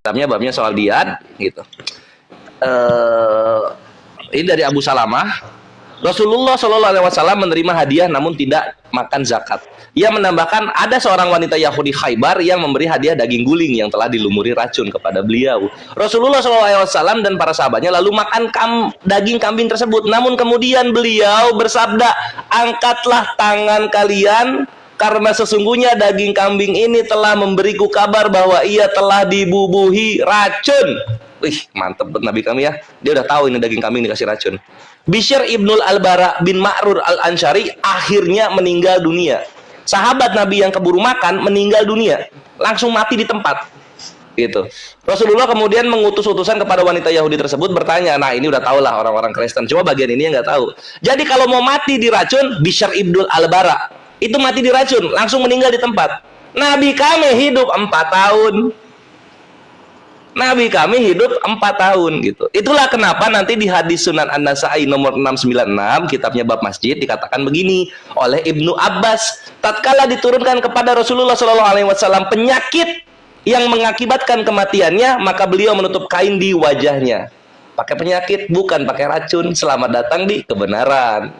kitabnya babnya soal diat gitu. Ini dari Abu Salamah. Rasulullah Shallallahu Alaihi Wasallam menerima hadiah namun tidak makan zakat. Ia menambahkan ada seorang wanita Yahudi Khaybar yang memberi hadiah daging guling yang telah dilumuri racun kepada beliau. Rasulullah Shallallahu Alaihi Wasallam dan para sahabatnya lalu makan daging kambing tersebut. Namun kemudian beliau bersabda, angkatlah tangan kalian karena sesungguhnya daging kambing ini telah memberiku kabar bahwa ia telah dibubuhi racun. Wih, mantep Nabi kami ya. Dia udah tahu ini daging kambing dikasih racun. Bishr ibnul Al-Bara bin Ma'rur Al-Ansyari akhirnya meninggal dunia. Sahabat Nabi yang keburu makan meninggal dunia, langsung mati di tempat. Gitu. Rasulullah kemudian mengutus utusan kepada wanita Yahudi tersebut bertanya, nah ini udah tahu lah orang-orang Kristen. Coba bagian ini yang nggak tahu. Jadi kalau mau mati diracun, Bishr ibnul Al-Bara itu mati diracun, langsung meninggal di tempat. Nabi kami hidup 4 tahun. Nabi kami hidup 4 tahun gitu. Itulah kenapa nanti di hadis Sunan An-Nasa'i nomor 696 kitabnya bab masjid dikatakan begini oleh Ibnu Abbas, tatkala diturunkan kepada Rasulullah Shallallahu Alaihi Wasallam penyakit yang mengakibatkan kematiannya, maka beliau menutup kain di wajahnya. Pakai penyakit bukan pakai racun. Selamat datang di kebenaran.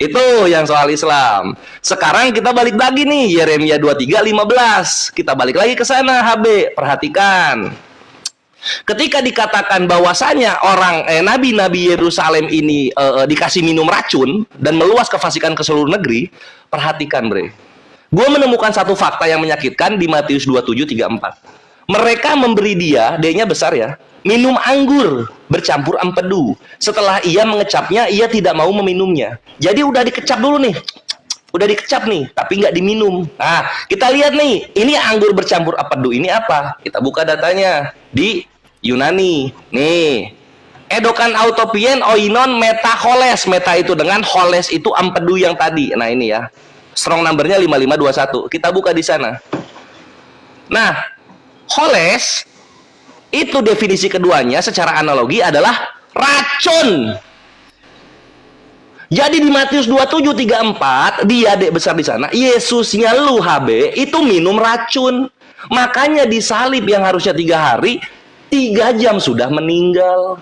Itu yang soal Islam. Sekarang kita balik lagi nih Yeremia 23:15. Kita balik lagi ke sana HB. Perhatikan. Ketika dikatakan bahwasanya orang nabi-nabi Yerusalem ini dikasih minum racun dan meluas kefasikan ke seluruh negeri, perhatikan bre. Gue menemukan satu fakta yang menyakitkan di Matius 27:34. Mereka memberi D-nya besar ya, minum anggur bercampur empedu. Setelah ia mengecapnya, ia tidak mau meminumnya. Jadi udah dikecap dulu nih. Udah dikecap nih, tapi nggak diminum. Nah, kita lihat nih, ini anggur bercampur empedu ini apa? Kita buka datanya di Yunani. Nih, edokan autopien oinon metaholes. Meta itu dengan holes itu empedu yang tadi. Nah ini ya, strong numbernya 5521. Kita buka di sana. Nah, holes itu definisi keduanya secara analogi adalah racun. Jadi di Matius 27:34 dia dek besar di sana, Yesusnya lu HB itu minum racun. Makanya disalib yang harusnya 3 hari 3 jam sudah meninggal.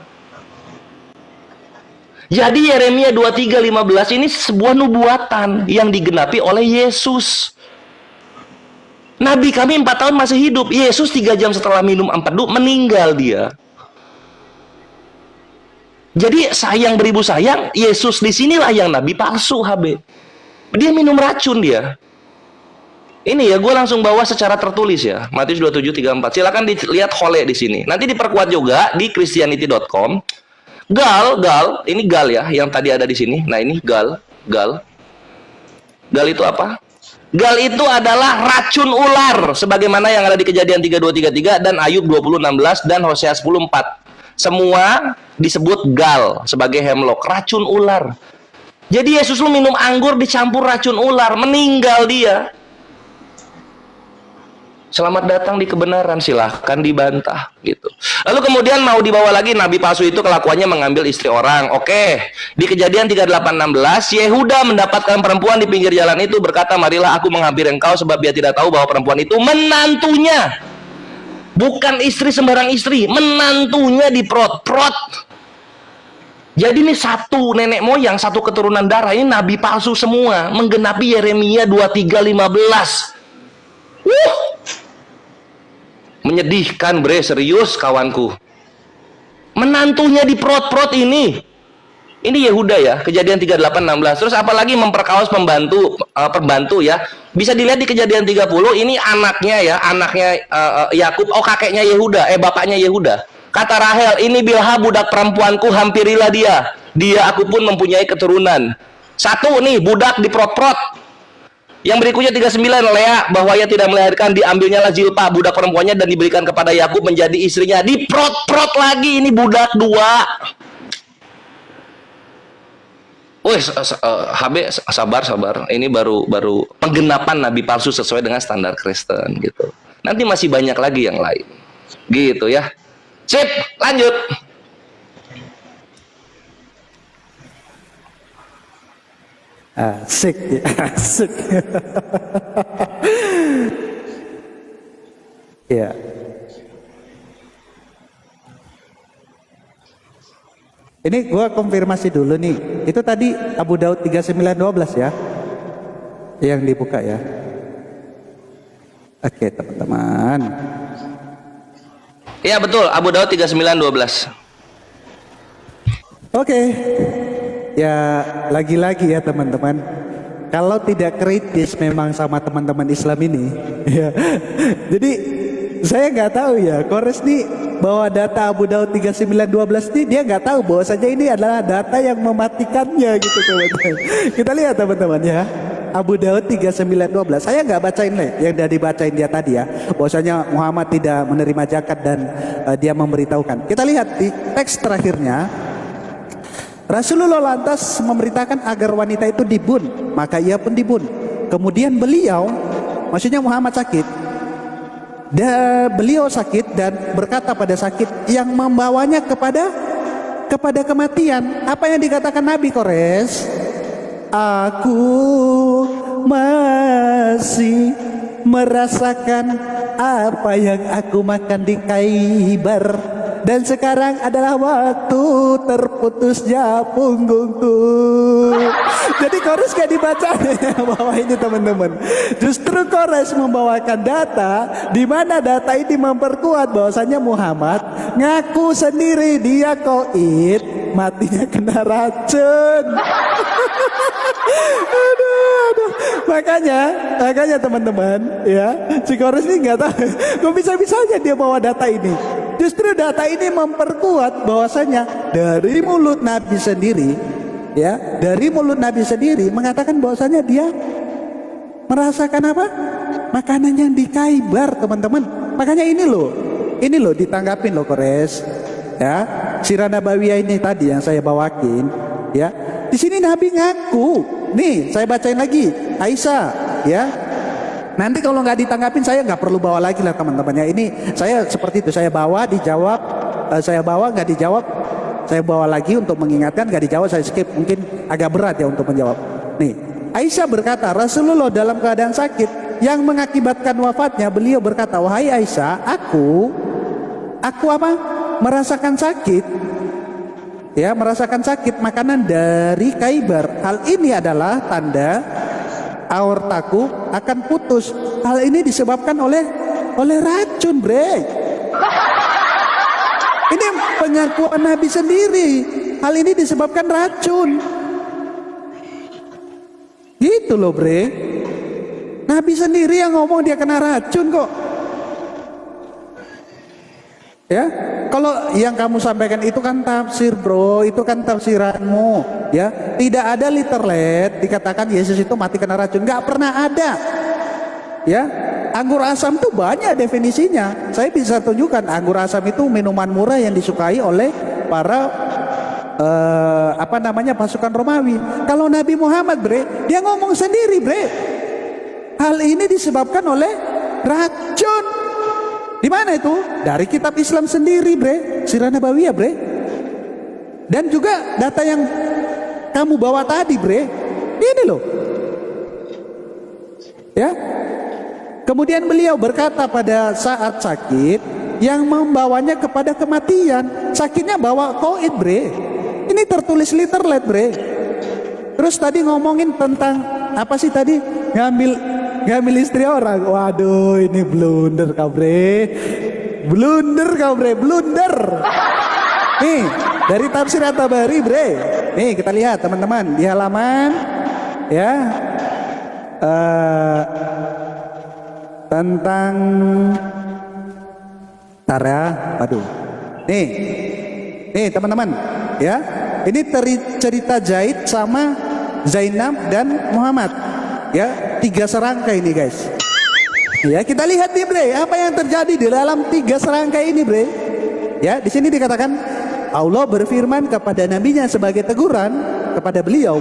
Jadi Yeremia 23:15 ini sebuah nubuatan yang digenapi oleh Yesus. Nabi kami 4 tahun masih hidup. Yesus 3 jam setelah minum empedu meninggal dia. Jadi sayang beribu sayang, Yesus disinilah yang nabi palsu HB. Dia minum racun dia. Ini ya, gue langsung bawa secara tertulis ya, Matius 27:34. Silakan dilihat hole di sini. Nanti diperkuat juga di christianity.com. Gal, ini gal ya, yang tadi ada di sini. Nah ini gal. Gal itu apa? Gal itu adalah racun ular, sebagaimana yang ada di Kejadian 32:33 dan Ayub 20:16 dan Hosea 10:4. Semua disebut gal sebagai hemlock, racun ular. Jadi Yesus lu minum anggur dicampur racun ular, meninggal dia. Selamat datang di kebenaran, silahkan dibantah gitu. Lalu kemudian mau dibawa lagi nabi palsu itu kelakuannya mengambil istri orang. Oke, di Kejadian 38:16 Yehuda mendapatkan perempuan di pinggir jalan itu, berkata, marilah aku menghampiri engkau, sebab dia tidak tahu bahwa perempuan itu menantunya. Bukan istri sembarang istri, menantunya diprot-prot. Jadi ini satu nenek moyang, satu keturunan darah, ini nabi palsu semua, menggenapi Yeremia 23:15. Menyedihkan bre, serius kawanku. Menantunya diprot-prot ini Yehuda ya, Kejadian 38:16. Terus apalagi memperkaos pembantu ya. Bisa dilihat di Kejadian 30, ini anaknya Yakub, kakeknya Yehuda, bapaknya Yehuda. Kata Rahel, ini Bilha budak perempuanku, hampirilah dia. Dia aku pun mempunyai keturunan. Satu nih, budak diprot-prot. Yang berikutnya 39, Lea, bahwa ia tidak melahirkan, diambilnyalah Zilpa, budak perempuannya, dan diberikan kepada Yakub menjadi istrinya. Diprot-prot lagi, ini budak 2. Wih, HB sabar. Ini baru penggenapan nabi palsu sesuai dengan standar Kristen gitu. Nanti masih banyak lagi yang lain. Gitu ya. Sip, lanjut. Asik. Ya. Ini gua konfirmasi dulu nih. Itu tadi Abu Daud 3912 ya. Yang dibuka ya. Oke, teman-teman. Iya betul, Abu Daud 3912. Oke. Ya, lagi-lagi ya teman-teman. Kalau tidak kritis memang sama teman-teman Islam ini, ya. Jadi saya nggak tahu ya, Kores nih bawa data Abu Daud 3912 nih, dia nggak tahu bahwasanya ini adalah data yang mematikannya gitu teman-teman. Kita lihat teman-teman ya. Abu Daud 3912. Saya nggak bacain yang udah dibacain dia tadi ya, bahwasanya Muhammad tidak menerima zakat dan dia memberitahukan. Kita lihat di teks terakhirnya. Rasulullah lantas memberitakan agar wanita itu dibun, maka ia pun dibun. Kemudian beliau, maksudnya Muhammad sakit, beliau sakit dan berkata pada sakit yang membawanya kepada kematian. Apa yang dikatakan Nabi Kores? Aku masih merasakan apa yang aku makan di Khaibar. Dan sekarang adalah waktu terputusnya punggungku. Jadi Kores gak dibaca bahwa ini teman-teman. Justru Kores membawakan data di mana data ini memperkuat bahwasanya Muhammad ngaku sendiri dia koid, matinya kena racun. aduh. Makanya teman-teman ya, si Kores ini nggak tahu. Kok bisa-bisanya dia bawa data ini? Justru data ini memperkuat bahwasanya dari mulut Nabi sendiri, ya, dari mulut Nabi sendiri mengatakan bahwasanya dia merasakan apa? Makanan yang di Khaibar, teman-teman. Makanya ini loh ditanggapin loh Kores, ya. Sirah Nabawiyah ini tadi yang saya bawakin, ya. Di sini Nabi ngaku, nih saya bacain lagi, Aisyah, ya. Nanti kalau nggak ditanggapin saya nggak perlu bawa lagi lah teman-teman ya. Ini saya seperti itu, saya bawa dijawab, saya bawa nggak dijawab, saya bawa lagi untuk mengingatkan, nggak dijawab saya skip, mungkin agak berat ya untuk menjawab. Nih, Aisyah berkata Rasulullah dalam keadaan sakit yang mengakibatkan wafatnya, beliau berkata, wahai Aisyah, aku apa? Merasakan sakit, ya, merasakan sakit makanan dari Khaibar. Hal ini adalah tanda aortaku akan putus. Hal ini disebabkan oleh racun, bre. Ini pengakuan Nabi sendiri. Hal ini disebabkan racun. Gitu loh, bre. Nabi sendiri yang ngomong dia kena racun kok. Ya, kalau yang kamu sampaikan itu kan tafsir, bro, itu kan tafsiranmu, ya. Tidak ada literate dikatakan Yesus itu mati kena racun, nggak pernah ada, ya. Anggur asam itu banyak definisinya. Saya bisa tunjukkan anggur asam itu minuman murah yang disukai oleh para pasukan Romawi. Kalau Nabi Muhammad, bre, dia ngomong sendiri, bre, hal ini disebabkan oleh racun. Di mana itu? Dari kitab Islam sendiri, bre, Sirah Nabawiyah, bre. Dan juga data yang kamu bawa tadi, bre, ini loh, ya. Kemudian beliau berkata pada saat sakit yang membawanya kepada kematian. Sakitnya bawa koid, bre. Ini tertulis literate, bre. Terus tadi ngomongin tentang apa sih tadi? Ngambil istri orang. Waduh, ini blunder kau, bre. Blunder. Nih, dari tafsir At-Tabari, bre. Nih, kita lihat teman-teman di halaman, ya, tentang aduh. Nih teman-teman, ya. Ini cerita Zaid sama Zainab dan Muhammad. Ya, 3 serangkai ini, guys. Ya, kita lihat nih, bre, apa yang terjadi di dalam 3 serangkai ini, bre. Ya, di sini dikatakan Allah berfirman kepada nabinya sebagai teguran kepada beliau.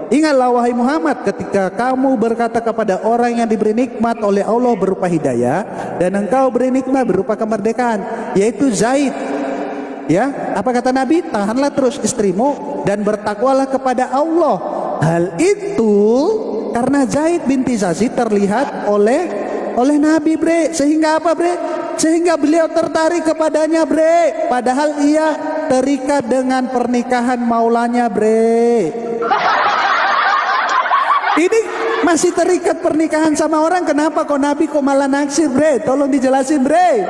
Ingatlah wahai Muhammad ketika kamu berkata kepada orang yang diberi nikmat oleh Allah berupa hidayah dan engkau beri nikmat berupa kemerdekaan, yaitu Zaid. Ya, apa kata Nabi? Tahanlah terus istrimu dan bertakwalah kepada Allah. Hal itu karena Zaid binti Zaid terlihat oleh Nabi, bre. Sehingga apa, bre? Sehingga beliau tertarik kepadanya, bre. Padahal ia terikat dengan pernikahan maulanya, bre. Ini masih terikat pernikahan sama orang, kenapa kok Nabi kok malah naksir, bre? Tolong dijelasin, bre.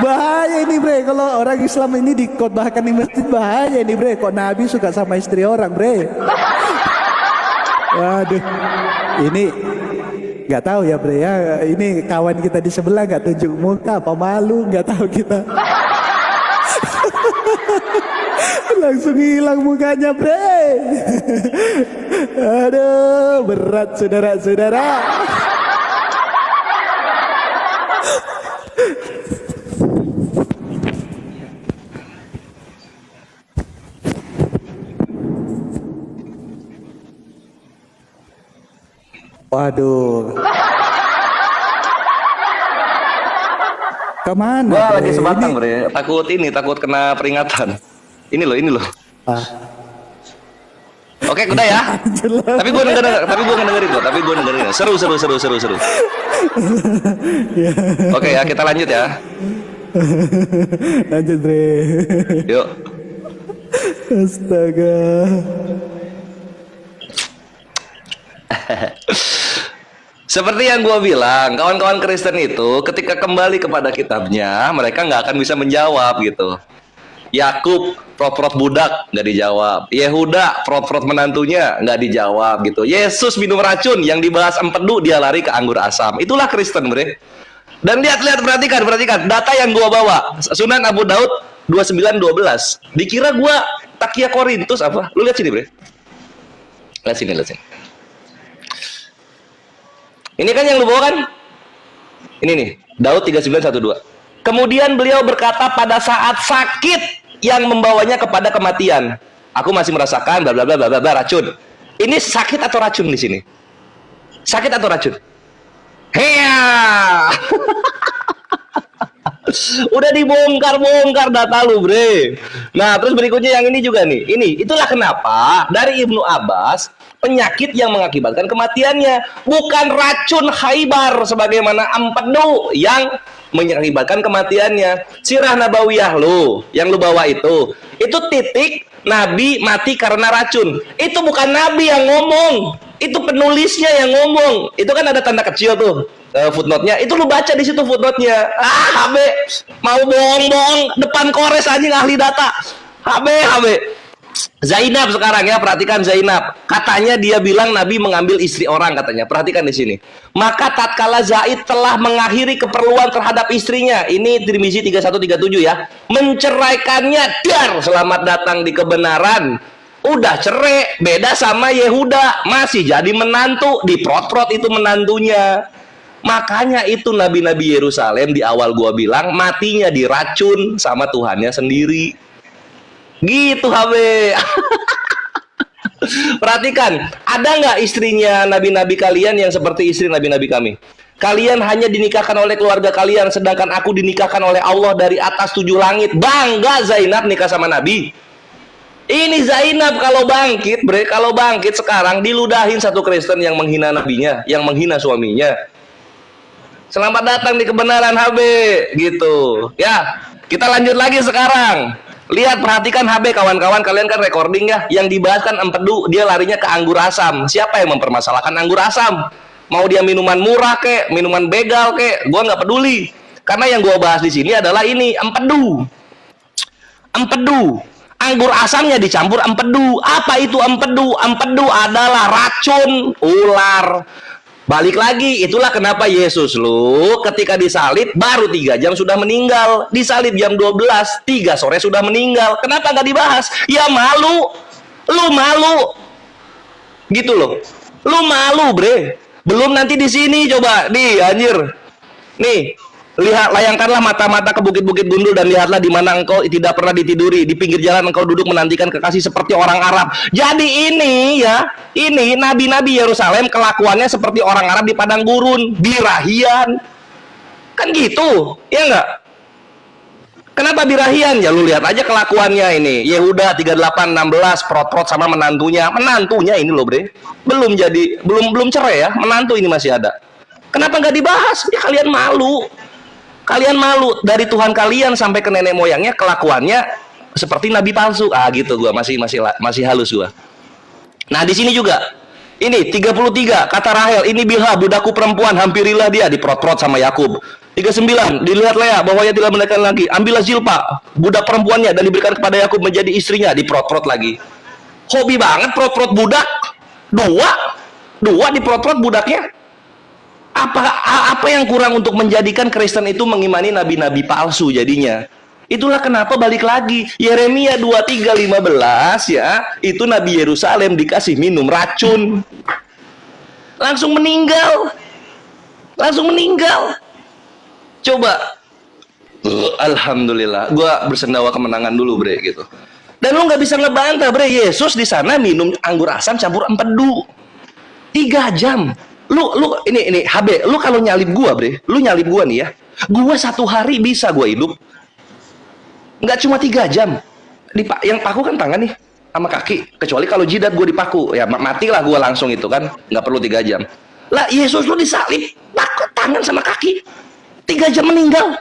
Bahaya ini, bre. Kalau orang Islam ini dikhotbahkan di masjid, bahaya ini, bre. Kok Nabi suka sama istri orang, bre? Waduh, ini nggak tahu ya, bre ya. Ini kawan kita di sebelah nggak tunjuk muka, apa malu, nggak tahu kita. Langsung hilang mukanya, bre. Aduh, berat saudara-saudara. Waduh. Kemana? Gua lagi bre? sebatang, Ini- bre. Takut kena peringatan. Ini loh. Ah. Oke, udah ya. Jelas. Tapi gue ngedengerin. Seru. Ya. Oke ya, kita lanjut ya. Lanjut, bre. Yuk. Astaga. Seperti yang gue bilang, kawan-kawan Kristen itu ketika kembali kepada kitabnya, mereka nggak akan bisa menjawab gitu. Yakub prot-prot budak nggak dijawab, Yehuda prot-prot menantunya nggak dijawab gitu. Yesus minum racun, yang dibahas empedu dia lari ke anggur asam. Itulah Kristen, bre. Dan lihat perhatikan data yang gua bawa. Sunan Abu Daud 29:12. Dikira gua takia Korintus apa? Lu lihat sini, bre. Lihat sini. Ini kan yang lu bawa kan? Ini nih, Daud 39:12. Kemudian beliau berkata pada saat sakit yang membawanya kepada kematian. Aku masih merasakan bla bla bla bla bla racun. Ini sakit atau racun di sini? Sakit atau racun? Heya. Udah dibongkar data lu, bre. Nah, terus berikutnya yang ini juga nih. Itulah kenapa dari Ibnu Abbas penyakit yang mengakibatkan kematiannya bukan racun Khaybar sebagaimana empedu yang mengakibatkan kematiannya. Sirah Nabawiyah lu yang lu bawa itu titik Nabi mati karena racun. Itu bukan Nabi yang ngomong, itu penulisnya yang ngomong. Itu kan ada tanda kecil tuh, footnote-nya. Itu lu baca di situ footnote-nya. HB mau bohong-bohong depan kores anjing ahli data. HB Zainab sekarang ya, perhatikan Zainab. Katanya dia bilang Nabi mengambil istri orang katanya. Perhatikan di sini. Maka tatkala Zaid telah mengakhiri keperluan terhadap istrinya, ini Tirmizi 3137 ya, menceraikannya, dar, selamat datang di kebenaran. Udah cerai, beda sama Yehuda, masih jadi menantu, diprot-prot itu menantunya. Makanya itu nabi-nabi Yerusalem di awal gua bilang matinya diracun sama Tuhannya sendiri. Gitu, HB. Perhatikan, ada nggak istrinya nabi-nabi kalian yang seperti istri nabi-nabi kami? Kalian hanya dinikahkan oleh keluarga kalian, sedangkan aku dinikahkan oleh Allah dari atas 7 langit. Bangga Zainab nikah sama Nabi. Ini Zainab kalau bangkit, bre, kalau bangkit sekarang diludahin satu Kristen yang menghina nabinya, yang menghina suaminya. Selamat datang di kebenaran, HB, gitu. Ya, kita lanjut lagi sekarang. Lihat, perhatikan HB, kawan-kawan, kalian kan recording ya. Yang dibahas kan empedu, dia larinya ke anggur asam. Siapa yang mempermasalahkan anggur asam? Mau dia minuman murah kek, minuman begal kek, gua nggak peduli. Karena yang gua bahas di sini adalah ini empedu. Anggur asamnya dicampur empedu. Apa itu empedu? Empedu adalah racun ular. Balik lagi, itulah kenapa Yesus lu ketika disalib baru 3 jam sudah meninggal. Disalib jam 12, 3 sore sudah meninggal. Kenapa nggak dibahas? Ya malu. Lu malu. Gitu loh. Lu malu, bre. Belum nanti di sini coba, nih anjir. Nih, lihat, layangkanlah mata-mata ke bukit-bukit gundul dan lihatlah di mana engkau tidak pernah ditiduri. Di pinggir jalan engkau duduk menantikan kekasih seperti orang Arab. Jadi ini ya, ini nabi-nabi Yerusalem kelakuannya seperti orang Arab di padang gurun, birahian. Kan gitu, ya enggak? Kenapa birahian? Ya lu lihat aja kelakuannya ini. Yehuda 38:16 prot-prot sama menantunya. Menantunya ini loh, bre. Belum cerai ya, menantu ini masih ada. Kenapa nggak dibahas? Ya kalian malu. Kalian malu dari Tuhan kalian sampai ke nenek moyangnya kelakuannya seperti nabi palsu. Ah gitu gua masih halus gua. Nah, di sini juga ini 33 kata Rahel, ini Bilha budakku perempuan, hampirilah dia, diprot-prot sama Yakub. 39 dilihat Lea bahwa ia tidak menekan lagi, ambillah Zilpa budak perempuannya dan diberikan kepada Yakub menjadi istrinya, diprot-prot lagi. Hobi banget prot-prot budak. Dua diprot-prot budaknya. Apa yang kurang untuk menjadikan Kristen itu mengimani nabi-nabi palsu jadinya? Itulah kenapa balik lagi Yeremia 23:15 ya, itu nabi Yerusalem dikasih minum racun. Langsung meninggal. Coba alhamdulillah, gua bersendawa kemenangan dulu, Bre, gitu. Dan lu nggak bisa ngebantah, Bre, Yesus di sana minum anggur asam campur empedu 3 jam. Lu ini HB, lu kalau nyalip gua, Bre, lu nyalip gua nih ya, gua 1 hari bisa gua hidup, nggak cuma 3 jam. Yang paku kan tangan nih sama kaki, kecuali kalau jidat gua dipaku ya matilah gua langsung, itu kan nggak perlu 3 jam. Lah Yesus lu disalib paku tangan sama kaki 3 jam meninggal.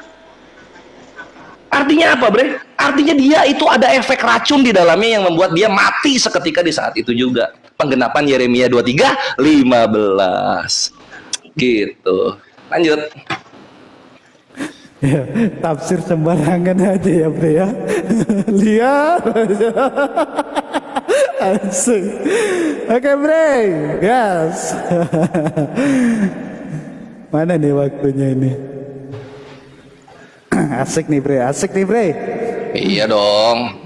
Artinya apa, Bre? Artinya dia itu ada efek racun di dalamnya yang membuat dia mati seketika di saat itu juga. Penggenapan Yeremia 23:15. Gitu. Lanjut. Ya, tafsir sembarangan aja ya, Bre ya. Lihat. Asik. Oke, Bre. Gas. Mana nih waktunya ini? Asik nih, Bre. Iya dong.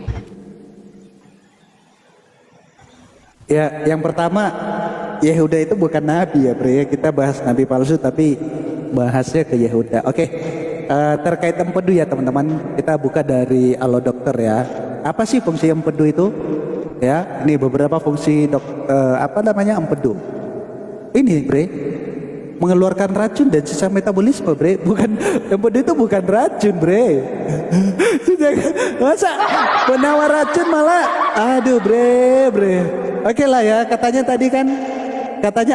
Ya, yang pertama, Yehuda itu bukan nabi ya, Bre. Kita bahas nabi palsu tapi bahasnya ke Yehuda. Oke. Terkait empedu ya, teman-teman. Kita buka dari Alo Dokter ya. Apa sih fungsi empedu itu? Ya, ini beberapa fungsi empedu. Ini, Bre, mengeluarkan racun dan sisa metabolisme, Bre. Bukan, empedu itu bukan racun, Bre. Masa penawar racun malah, aduh, Bre. Oke lah ya, katanya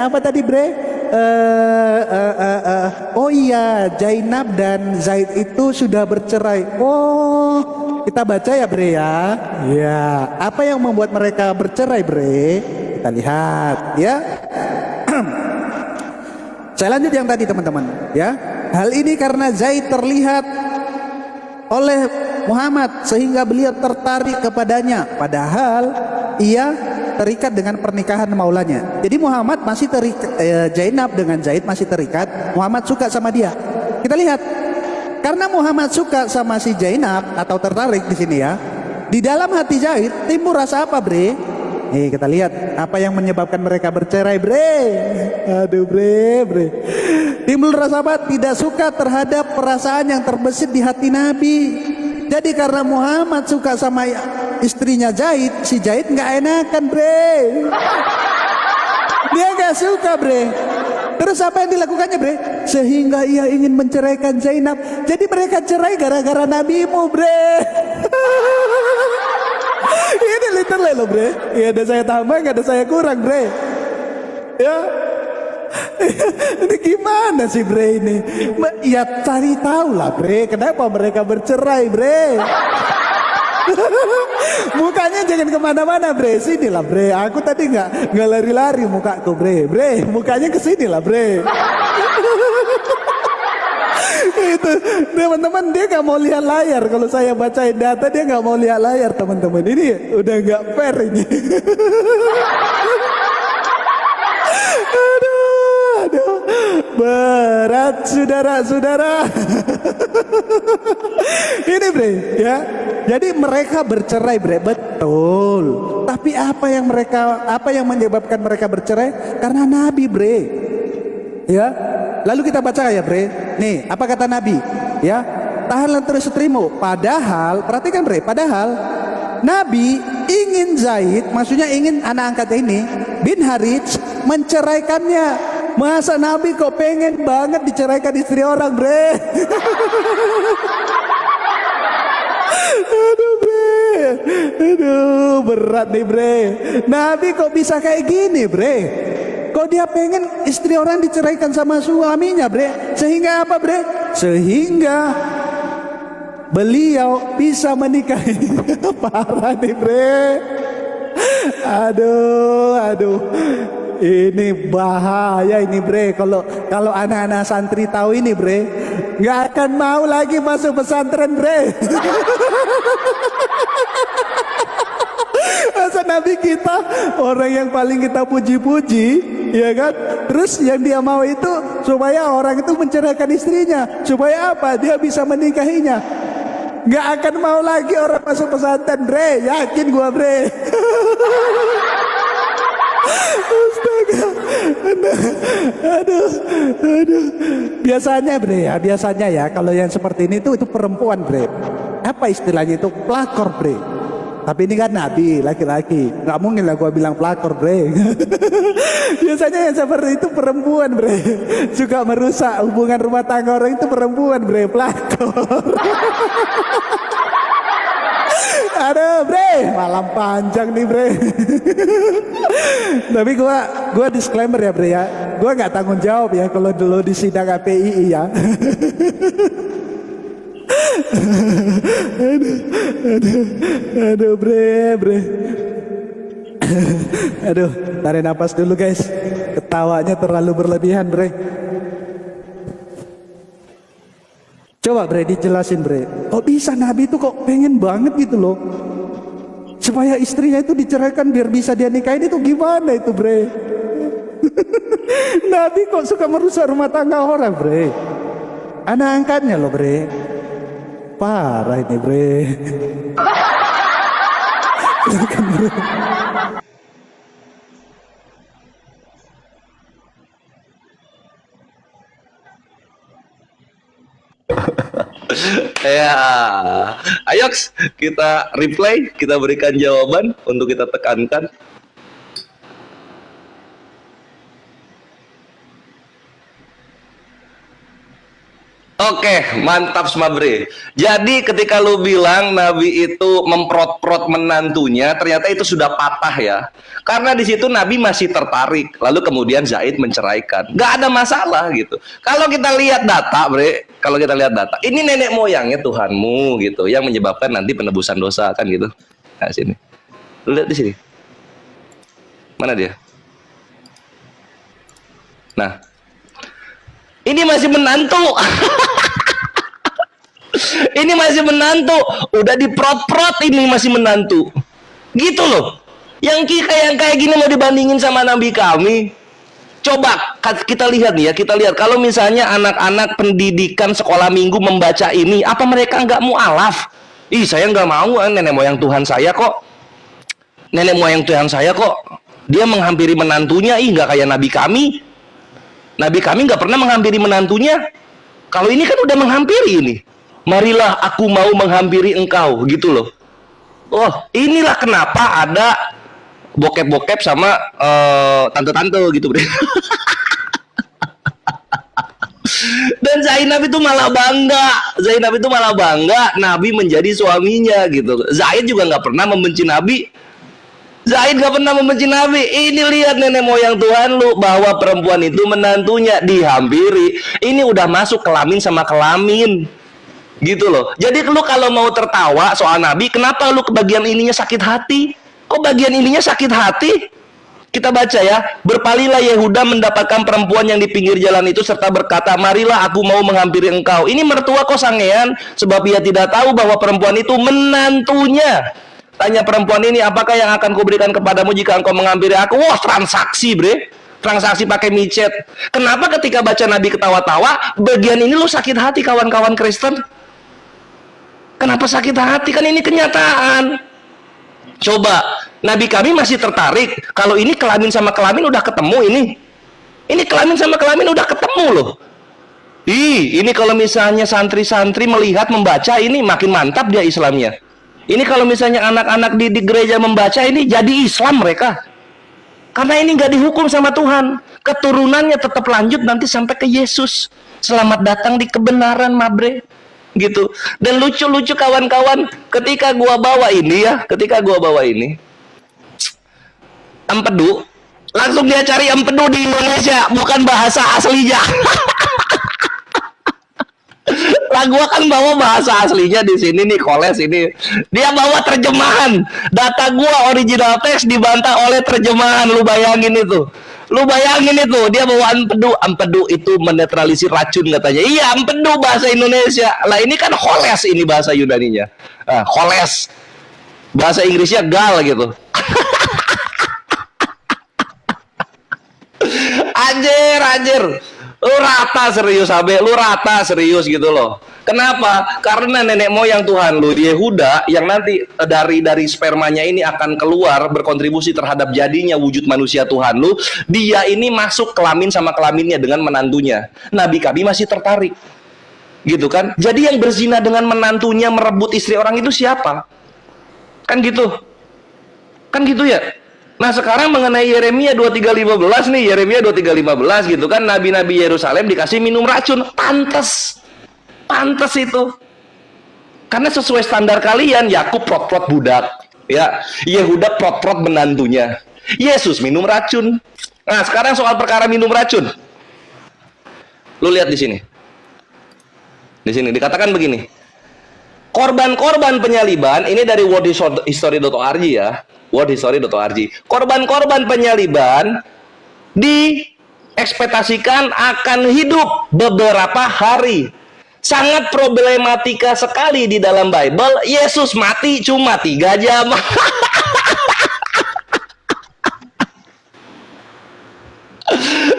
apa tadi, Bre? Oh iya, Zainab dan Zaid itu sudah bercerai. Oh, kita baca ya, Bre ya. Ya, apa yang membuat mereka bercerai, Bre? Kita lihat ya. Saya lanjut yang tadi, teman-teman ya. Hal ini karena Zaid terlihat oleh Muhammad sehingga beliau tertarik kepadanya, padahal ia terikat dengan pernikahan maulanya. Jadi Muhammad masih terikat, Zainab dengan Zaid masih terikat. Muhammad suka sama dia. Kita lihat, karena Muhammad suka sama si Zainab atau tertarik di sini ya, di dalam hati Zaid timbul rasa apa, Bre? Nih kita lihat apa yang menyebabkan mereka bercerai, Bre. Aduh, Bre. Timbul rasa apa? Tidak suka terhadap perasaan yang terbesit di hati Nabi. Jadi karena Muhammad suka sama istrinya Zaid, si Zaid nggak enakan, Bre. Dia nggak suka, Bre. Terus apa yang dilakukannya, Bre? Sehingga ia ingin menceraikan Zainab. Jadi mereka cerai gara-gara nabimu, Bre. Ini literally loh, Bre. Ya ada saya tambah, nggak ada saya kurang, Bre. Ya. Ini gimana sih, Bre ini? Ya cari tahu lah, Bre. Kenapa mereka bercerai, Bre? Mukanya jangan kemana-mana, Bre. Sini lah, Bre. Aku tadi nggak lari-lari mukaku, Bre. Mukanya ke sini lah, Bre. Itu teman-teman, dia nggak mau lihat layar. Kalau saya bacain data, dia nggak mau lihat layar, teman-teman. Ini udah nggak fair ini. Aduh, berat saudara-saudara. Ini, Bre, ya. Jadi mereka bercerai, Bre, betul. Tapi apa yang menyebabkan mereka bercerai? Karena Nabi, Bre. Ya. Lalu kita baca ya, Bre. Nih, apa kata Nabi? Ya, tahanlah terus istrimu. Padahal, perhatikan, Bre, padahal Nabi ingin Zaid, maksudnya ingin anak angkatnya ini, bin Harits, menceraikannya. Masa Nabi kok pengen banget diceraikan istri orang, Bre? Aduh, Bre. Aduh, berat nih, Bre. Nabi kok bisa kayak gini, Bre? Kok dia pengen istri orang diceraikan sama suaminya, bre? Sehingga apa, bre? Sehingga beliau bisa menikahi. Parah nih, bre. Aduh. Ini bahaya ini, bre. Kalau anak-anak santri tahu ini, bre, nggak akan mau lagi masuk pesantren, bre. Masa Nabi kita orang yang paling kita puji-puji, ya kan? Terus yang dia mau itu supaya orang itu menceraikan istrinya, supaya apa? Dia bisa menikahinya. Nggak akan mau lagi orang masuk pesantren, bre. Yakin gua, bre. Astaga. Aduh. Biasanya, bre, biasanya ya kalau yang seperti ini itu perempuan, bre. Apa istilahnya itu? Pelakor, bre. Tapi ini kan Nabi, laki-laki. Nggak mungkin lah gua bilang pelakor, bre. Biasanya yang seperti itu perempuan, bre. Suka merusak hubungan rumah tangga orang itu perempuan, bre. Pelakor. Aduh, bre, malam panjang nih, bre. Tapi gua disclaimer ya, bre ya. Gua nggak tanggung jawab ya kalau dulu di sidang APII ya. Aduh, bre. Aduh, tarik nafas dulu, guys. Ketawanya terlalu berlebihan, bre. Coba, bre, dijelasin, bre. Kok bisa Nabi itu kok pengen banget gitu loh, supaya istrinya itu diceraikan biar bisa dia nikahin, itu gimana itu, bre? Nabi kok suka merusak rumah tangga orang, bre? Anak angkatnya loh, bre. Parah ini, bre. Silakan, bre. Ya, ayo kita reply, kita berikan jawaban untuk kita tekankan. Oke, mantap Smabre. Jadi ketika lu bilang Nabi itu memprot-prot menantunya, ternyata itu sudah patah ya. Karena di situ Nabi masih tertarik, lalu kemudian Zaid menceraikan. Gak ada masalah gitu. Kalau kita lihat data, Bre, kalau kita lihat data, ini nenek moyangnya Tuhanmu gitu, yang menyebabkan nanti penebusan dosa kan gitu. Nah, sini. Lu lihat di sini. Mana dia? Nah, ini masih menantu. Ini masih menantu. Udah diprot-prot ini masih menantu. Gitu loh. Yang kayak gini mau dibandingin sama Nabi kami. Coba kita lihat nih ya, kita lihat kalau misalnya anak-anak pendidikan sekolah minggu membaca ini, apa mereka nggak mualaf? Ih, saya nggak mau, nenek moyang Tuhan saya kok. Nenek moyang Tuhan saya kok. Dia menghampiri menantunya, ih nggak kayak Nabi kami. Nabi kami nggak pernah menghampiri menantunya. Kalau ini kan udah menghampiri ini. Marilah aku mau menghampiri engkau, gitu loh. Oh, inilah kenapa ada bokep-bokep sama tante-tante gitu, Bre. Dan Zainab itu malah bangga. Zainab itu malah bangga Nabi menjadi suaminya gitu. Zaid juga nggak pernah membenci Nabi. Zaid gak pernah membenci Nabi. Ini lihat nenek moyang Tuhan lu, bahwa perempuan itu menantunya dihampiri. Ini udah masuk kelamin sama kelamin. Gitu loh. Jadi lu kalau mau tertawa soal Nabi, kenapa lu ke bagian ininya sakit hati? Kok bagian ininya sakit hati? Kita baca ya. Berpalinglah Yehuda mendapatkan perempuan yang di pinggir jalan itu serta berkata, marilah aku mau menghampiri engkau. Ini mertua kok sangean, sebab ia tidak tahu bahwa perempuan itu menantunya. Tanya perempuan ini, apakah yang akan kuberikan kepadamu jika engkau menghampiri aku? Wah, transaksi, Bre. Transaksi pakai micet. Kenapa ketika baca Nabi ketawa-tawa, bagian ini lu sakit hati, kawan-kawan Kristen? Kenapa sakit hati? Kan ini kenyataan. Coba, Nabi kami masih tertarik. Kalau ini kelamin sama kelamin udah ketemu ini. Ini kelamin sama kelamin udah ketemu loh. Ini kalau misalnya santri-santri melihat, membaca ini makin mantap dia Islamnya. Ini kalau misalnya anak-anak di gereja membaca ini jadi Islam mereka. Karena ini nggak dihukum sama Tuhan. Keturunannya tetap lanjut nanti sampai ke Yesus. Selamat datang di kebenaran, Mabre. Gitu. Dan lucu-lucu kawan-kawan, ketika gua bawa ini ya, empedu, Langsung dia cari empedu di Indonesia, bukan bahasa aslinya. Lah gua kan bawa bahasa aslinya di sini nih, Koles ini. Dia bawa terjemahan. Data gua original teks dibantah oleh terjemahan. Lu bayangin itu. Lu bayangin itu, dia bawa empedu. Empedu itu menetralisir racun katanya. Iya, empedu bahasa Indonesia. Lah ini kan Koles ini bahasa Yunaninya. Koles. Bahasa Inggrisnya gal gitu. Anjir. Lu rata serius Abe, lu rata serius gitu loh. Kenapa? Karena nenek moyang Tuhan lu di Yehuda yang nanti dari spermanya ini akan keluar berkontribusi terhadap jadinya wujud manusia Tuhan lu, dia ini masuk kelamin sama kelaminnya dengan menantunya. Nabi kami masih tertarik. Gitu kan? Jadi yang berzina dengan menantunya merebut istri orang itu siapa? Kan gitu. Kan gitu ya? Nah sekarang mengenai Yeremia 23:15 nih, Yeremia 23:15 gitu kan, nabi-nabi Yerusalem dikasih minum racun. Pantes itu, karena sesuai standar kalian. Yakub prot-prot budak, ya, Yehuda prot-prot menantunya, Yesus minum racun. Nah sekarang soal perkara minum racun, lu lihat di sini dikatakan begini, korban-korban penyaliban ini dari worldhistory.org ya, worldhistory.org. Korban-korban penyaliban diekspektasikan akan hidup beberapa hari. Sangat problematika sekali di dalam Bible. Yesus mati cuma 3 jam.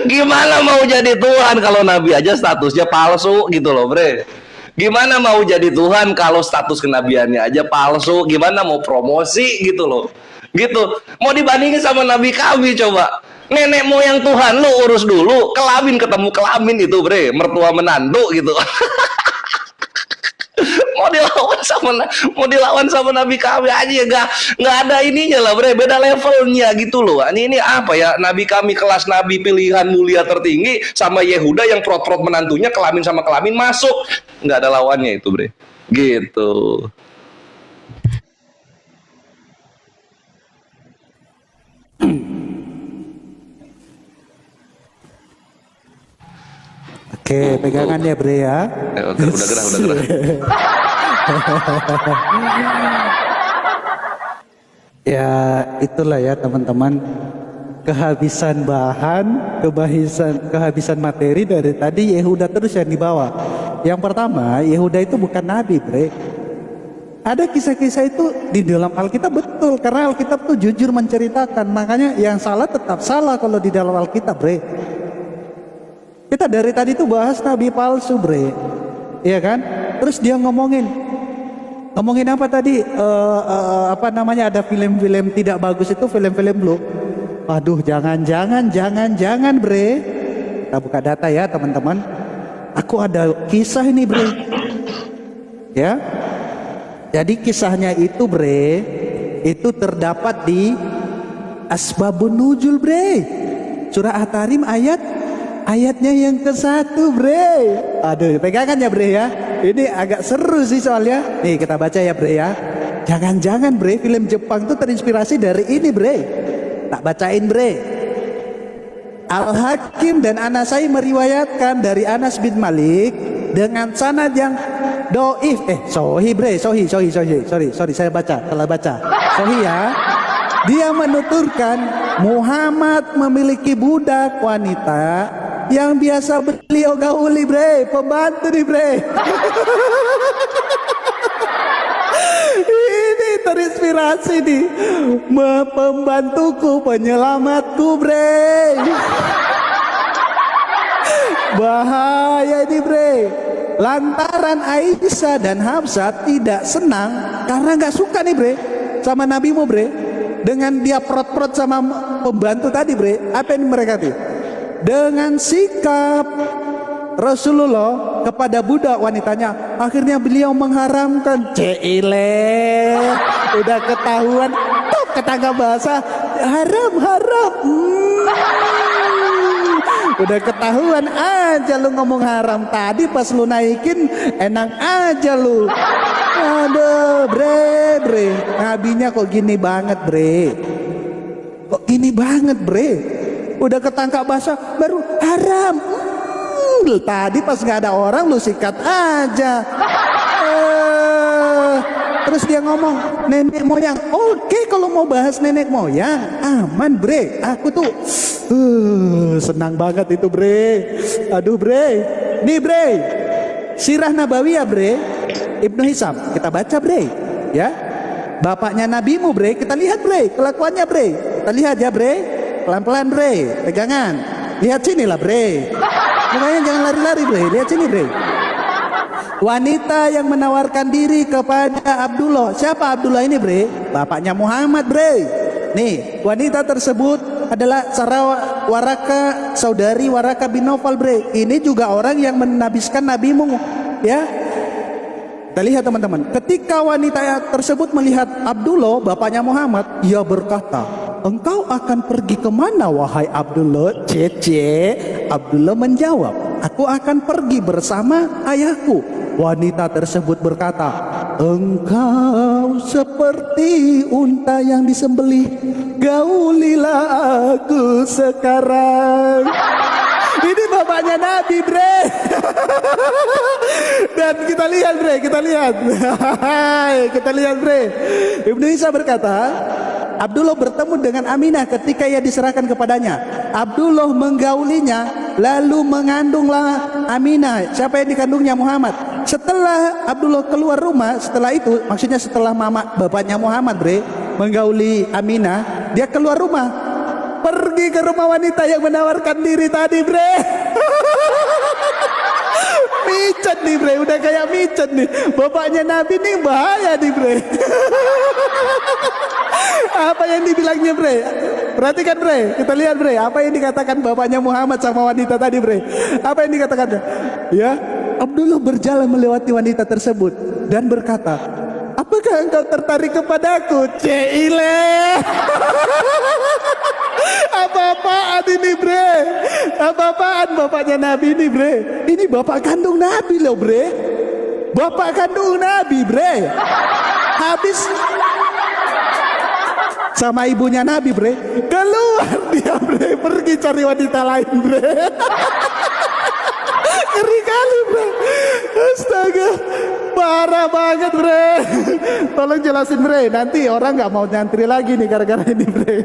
Gimana mau jadi Tuhan kalau Nabi aja statusnya palsu gitu loh, bre. Gimana mau jadi Tuhan kalau status kenabiannya aja palsu? Gimana mau promosi gitu loh? Gitu. Mau dibandingin sama Nabi kami coba. Nenek moyang Tuhan lu urus dulu, kelamin ketemu kelamin itu, bre, mertua menantu gitu. mau dilawan sama Nabi kami aja nggak ada ininya lah, bre, beda levelnya gitu loh. Ini apa ya, Nabi kami kelas nabi pilihan mulia tertinggi sama Yehuda yang prot-prot menantunya kelamin sama kelamin masuk, nggak ada lawannya itu, bre, gitu. Oke, pegangan ya bre ya. Udah gerah. Ya itulah ya teman-teman, kehabisan bahan, kehabisan materi dari tadi Yehuda terus yang dibawa. Yang pertama, Yehuda itu bukan nabi, bre. Ada kisah-kisah itu di dalam Alkitab, betul, karena Alkitab tuh jujur menceritakan. Makanya yang salah tetap salah kalau di dalam Alkitab, bre. Kita dari tadi tuh bahas nabi palsu, bre, iya kan? Terus dia ngomongin apa tadi? Apa namanya, ada film-film tidak bagus itu, film-film blue. Aduh, jangan, bre. Kita buka data ya teman-teman. Aku ada kisah ini, bre. Ya, jadi kisahnya itu, bre, itu terdapat di Asbabun Nuzul, bre. Surah At-Tahrim ayatnya yang ke-1, bre. Aduh, pegangan ya, bre ya. Ini agak seru sih soalnya. Nih kita baca ya, bre ya. Jangan-jangan, bre, film Jepang tuh terinspirasi dari ini, bre. Tak bacain, bre. Al-Hakim dan Anasai meriwayatkan dari Anas bin Malik dengan sanad yang doif. Sohi, bre, sohi. Sorry, saya salah baca. Sohi ya. Dia menuturkan Muhammad memiliki budak wanita yang biasa beliau gauli, bre, pembantu nih, bre. Ini terinspirasi nih, pembantuku, penyelamatku, bre. Bahaya ini, bre. Lantaran Aisyah dan Hafsah tidak senang karena nggak suka nih, bre, sama nabimu, bre, dengan dia prot-prot sama pembantu tadi, bre. Apa ini mereka tuh? Dengan sikap Rasulullah kepada budak wanitanya, akhirnya beliau mengharamkan. Ceile, udah ketahuan top ketangga bahasa, haram. Udah ketahuan aja lu ngomong haram. Tadi pas lu naikin enak aja lu. Aduh, bre, nabinya kok gini banget, bre. Kok gini banget, bre. Udah ketangkap basah baru haram. Tadi pas nggak ada orang lu sikat aja. Terus dia ngomong nenek moyang. Oke, kalau mau bahas nenek moyang aman bre. Aku tuh senang banget itu bre. Aduh bre. Nih bre, Sirah Nabawiyah bre, Ibnu Hisam. Kita baca bre, ya. Bapaknya nabimu bre, kita lihat bre kelakuannya bre. Kita lihat ya bre, pelan-pelan bre, pegangan. Lihat sini lah bre. Makanya jangan lari-lari bre, lihat sini bre. Wanita yang menawarkan diri kepada Abdullah. Siapa Abdullah ini bre? Bapaknya Muhammad bre. Nih, wanita tersebut adalah Waraka, saudari Waraka bin Naufal bre. Ini juga orang yang menabiskan nabimu, ya. Kita lihat teman-teman. Ketika wanita tersebut melihat Abdullah, bapaknya Muhammad, ia berkata, engkau akan pergi kemana wahai Abdullah? Cece. Abdullah menjawab, aku akan pergi bersama ayahku. Wanita tersebut berkata, engkau seperti unta yang disembelih, gaulilah aku sekarang. Ini bapaknya Nabi bre. Dan kita lihat bre, kita lihat bre. Ibnu Isa berkata, Abdullah bertemu dengan Aminah ketika ia diserahkan kepadanya. Abdullah menggaulinya, lalu mengandunglah Aminah. Siapa yang dikandungnya? Muhammad. Setelah Abdullah keluar rumah, setelah itu, maksudnya setelah bapaknya Muhammad bre menggauli Aminah, dia keluar rumah, pergi ke rumah wanita yang menawarkan diri tadi bre. Micet nih bre, udah kayak micet nih. Bapaknya Nabi nih bahaya nih bre. Apa yang dibilangnya bre? Perhatikan bre, kita lihat bre, apa yang dikatakan bapaknya Muhammad sama wanita tadi bre. Apa yang dikatakan? Ya, Abdullah berjalan melewati wanita tersebut dan berkata, apakah engkau tertarik kepadaku? Ceile. Apa-apaan ini bre? Apa-apaan bapaknya Nabi ini bre? Ini bapak kandung Nabi loh bre. Bapak kandung Nabi bre. Habis sama ibunya Nabi bre, keluar dia bre, pergi cari wanita lain bre. Ngeri kali bre. Astaga, parah banget bre. Tolong jelasin bre, nanti orang nggak mau nyantri lagi nih gara-gara ini bre.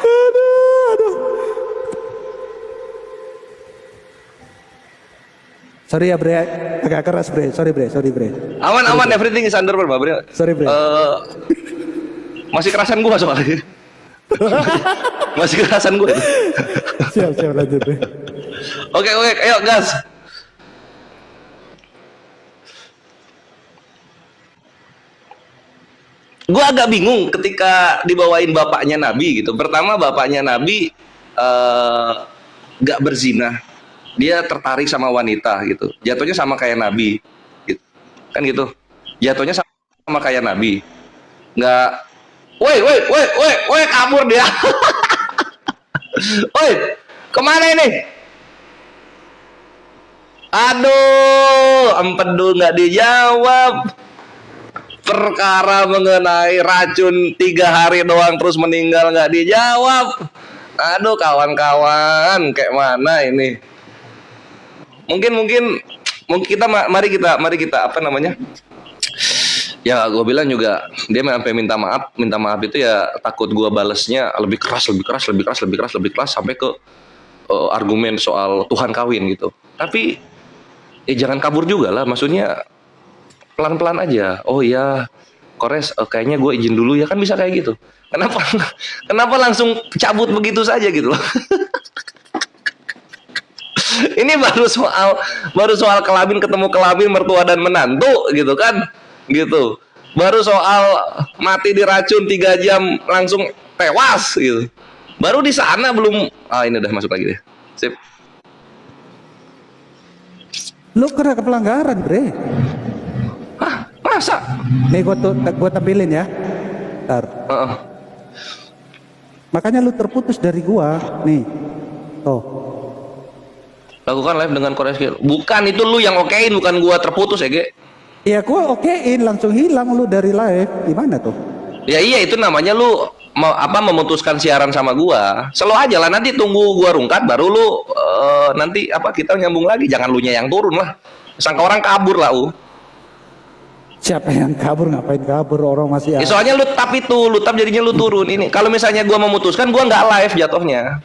Aduh. Sorry ya bre, agak keras bre, sorry bre. Aman, everything is under control bre. Sorry bre. Masih kerasan gua soalnya. Masih kerasan gue. Siap lanjut deh. Oke, ayo gas. Gue agak bingung ketika dibawain bapaknya Nabi gitu. Pertama bapaknya Nabi gak berzina, dia tertarik sama wanita gitu. Jatuhnya sama kayak Nabi, gitu. Kan gitu. Jatuhnya sama kayak Nabi. Nggak. Woi, kabur dia. Woi, kemana ini? Aduh, empedu nggak dijawab. Perkara mengenai racun 3 hari doang terus meninggal nggak dijawab. Aduh, kawan-kawan, kayak mana ini? Mungkin mari kita apa namanya? Ya gue bilang juga dia sampai minta maaf itu ya takut gue balesnya lebih keras sampai ke argumen soal Tuhan kawin gitu. Tapi ya jangan kabur juga lah, maksudnya pelan-pelan aja. Oh ya Kores, kayaknya gue izin dulu ya, kan bisa kayak gitu. Kenapa langsung cabut begitu saja gitu loh. Ini baru soal kelamin ketemu kelamin, mertua dan menantu gitu kan. Gitu. Baru soal mati diracun 3 jam langsung tewas gitu. Baru di sana belum. Ini udah masuk lagi deh. Sip. Lu kena pelanggaran bre. Hah? Masa? Nih gua tampilin ya. Ntar. Makanya lu terputus dari gua nih. Tuh. Lakukan live dengan koreksi. Bukan, itu lu yang okein, bukan gua terputus ya, Ge. Ya gua okein, langsung hilang lu dari live. Gimana tuh? Ya iya, itu namanya lu memutuskan siaran sama gua, slow aja lah, nanti tunggu gua rungkat baru lu nanti kita nyambung lagi, jangan lu nya yang turun lah. Sangka orang kabur lah. Siapa yang kabur? Ngapain kabur, orang masih Soalnya lu tap jadinya lu turun ini. Kalau misalnya gua memutuskan, gua nggak live jatuhnya.